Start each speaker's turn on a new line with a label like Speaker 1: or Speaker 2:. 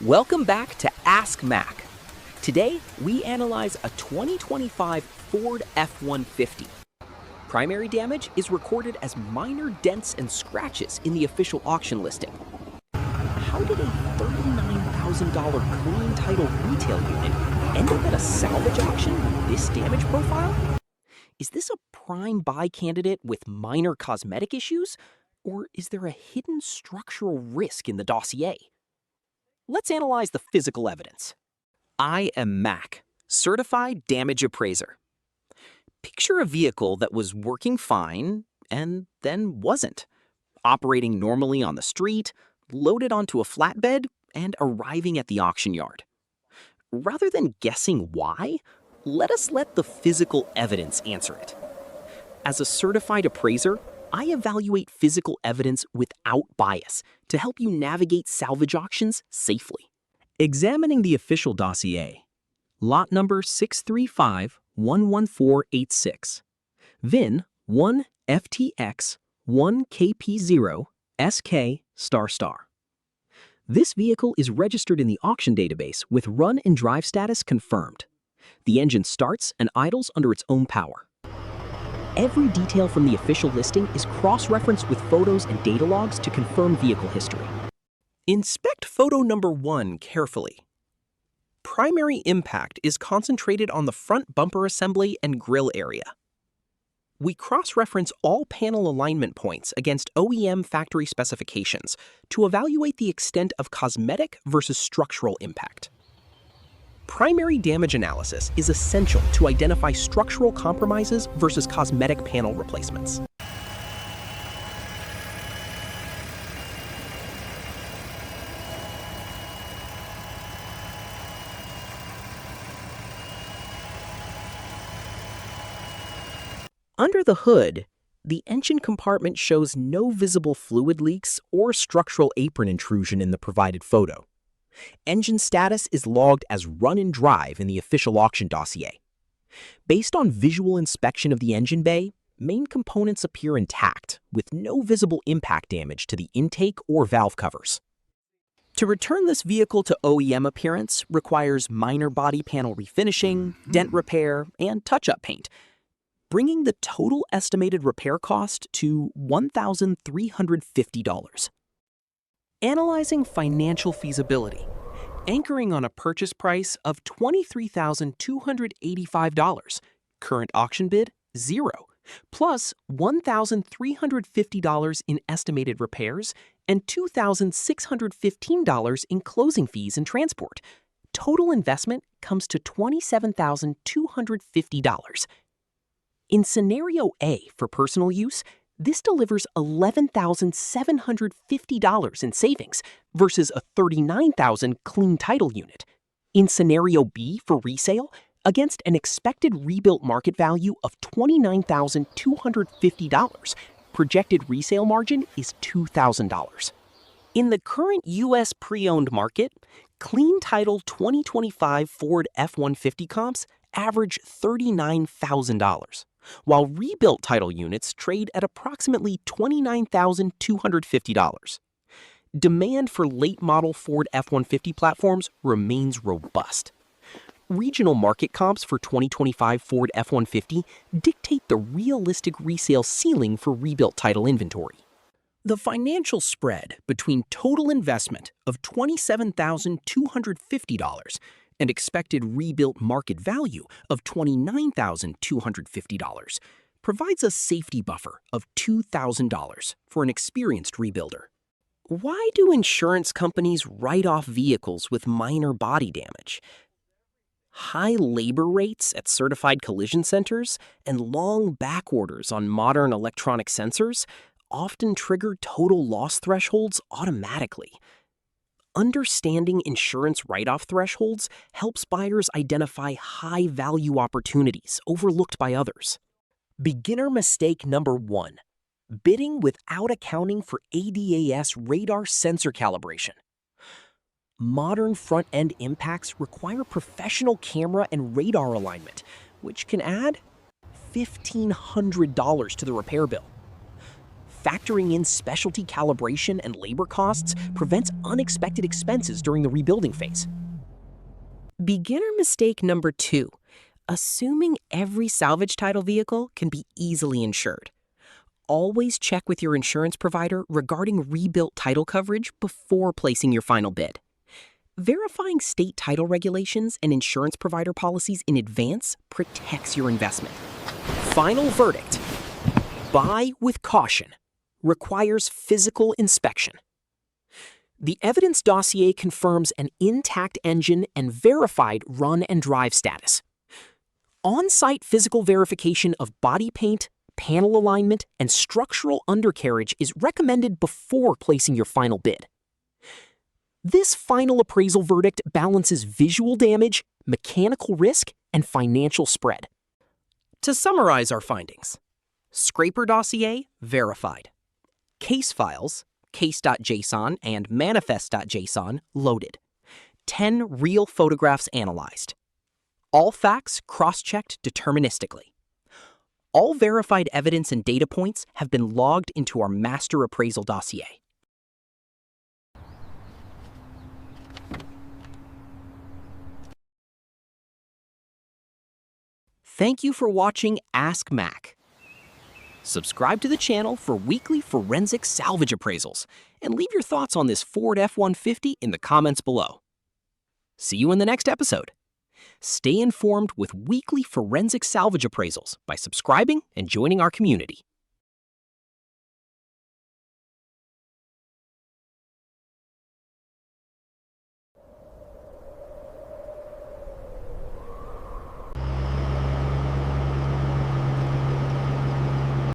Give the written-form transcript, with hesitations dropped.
Speaker 1: Welcome back to Ask Mack. Today, we analyze a 2025 Ford F-150. Primary damage is recorded as minor dents and scratches in the official auction listing. How did a $39,000 clean title retail unit end up at a salvage auction with this damage profile? Is this a prime buy candidate with minor cosmetic issues, or is there a hidden structural risk in the dossier? Let's analyze the physical evidence. I am Mack, Certified Damage Appraiser. Picture a vehicle that was working fine and then wasn't, operating normally on the street, loaded onto a flatbed, and arriving at the auction yard. Rather than guessing why, let the physical evidence answer it. As a certified appraiser, I evaluate physical evidence without bias to help you navigate salvage auctions safely. Examining the official dossier, lot number 635-11486, VIN 1FTX1KP0SK***. This vehicle is registered in the auction database with run and drive status confirmed. The engine starts and idles under its own power. Every detail from the official listing is cross-referenced with photos and data logs to confirm vehicle history. Inspect photo number 1 carefully. Primary impact is concentrated on the front bumper assembly and grille area. We cross-reference all panel alignment points against OEM factory specifications to evaluate the extent of cosmetic versus structural impact. Primary damage analysis is essential to identify structural compromises versus cosmetic panel replacements. Under the hood, the engine compartment shows no visible fluid leaks or structural apron intrusion in the provided photo. Engine status is logged as run and drive in the official auction dossier. Based on visual inspection of the engine bay, main components appear intact, with no visible impact damage to the intake or valve covers. To return this vehicle to OEM appearance requires minor body panel refinishing, dent repair, and touch-up paint, bringing the total estimated repair cost to $1,350. Analyzing financial feasibility, anchoring on a purchase price of $23,285, current auction bid, 0, plus $1,350 in estimated repairs and $2,615 in closing fees and transport. Total investment comes to $27,250. In scenario A for personal use, this delivers $11,750 in savings versus a $39,000 clean title unit. In scenario B for resale, against an expected rebuilt market value of $29,250, projected resale margin is $2,000. In the current U.S. pre-owned market, clean title 2025 Ford F-150 comps average $39,000. While rebuilt title units trade at approximately $29,250. Demand for late-model Ford F-150 platforms remains robust. Regional market comps for 2025 Ford F-150 dictate the realistic resale ceiling for rebuilt title inventory. The financial spread between total investment of $27,250 and expected rebuilt market value of $29,250 provides a safety buffer of $2,000 for an experienced rebuilder. Why do insurance companies write off vehicles with minor body damage? High labor rates at certified collision centers and long back orders on modern electronic sensors often trigger total loss thresholds automatically. Understanding insurance write-off thresholds helps buyers identify high-value opportunities overlooked by others. Beginner mistake number 1: bidding without accounting for ADAS radar sensor calibration. Modern front-end impacts require professional camera and radar alignment, which can add $1,500 to the repair bill. factoring in specialty calibration and labor costs prevents unexpected expenses during the rebuilding phase. Beginner mistake number 2, assuming every salvage title vehicle can be easily insured. Always check with your insurance provider regarding rebuilt title coverage before placing your final bid. Verifying state title regulations and insurance provider policies in advance protects your investment. Final verdict: buy with caution. Requires physical inspection. The evidence dossier confirms an intact engine and verified run and drive status. On-site physical verification of body paint, panel alignment, and structural undercarriage is recommended before placing your final bid. This final appraisal verdict balances visual damage, mechanical risk, and financial spread. To summarize our findings: scraper dossier verified. Case files, case.json and manifest.json loaded. 10 real photographs analyzed. All facts cross-checked deterministically. All verified evidence and data points have been logged into our master appraisal dossier. Thank you for watching Ask Mack. Subscribe to the channel for weekly forensic salvage appraisals, and leave your thoughts on this Ford F-150 in the comments below. See you in the next episode. Stay informed with weekly forensic salvage appraisals by subscribing and joining our community.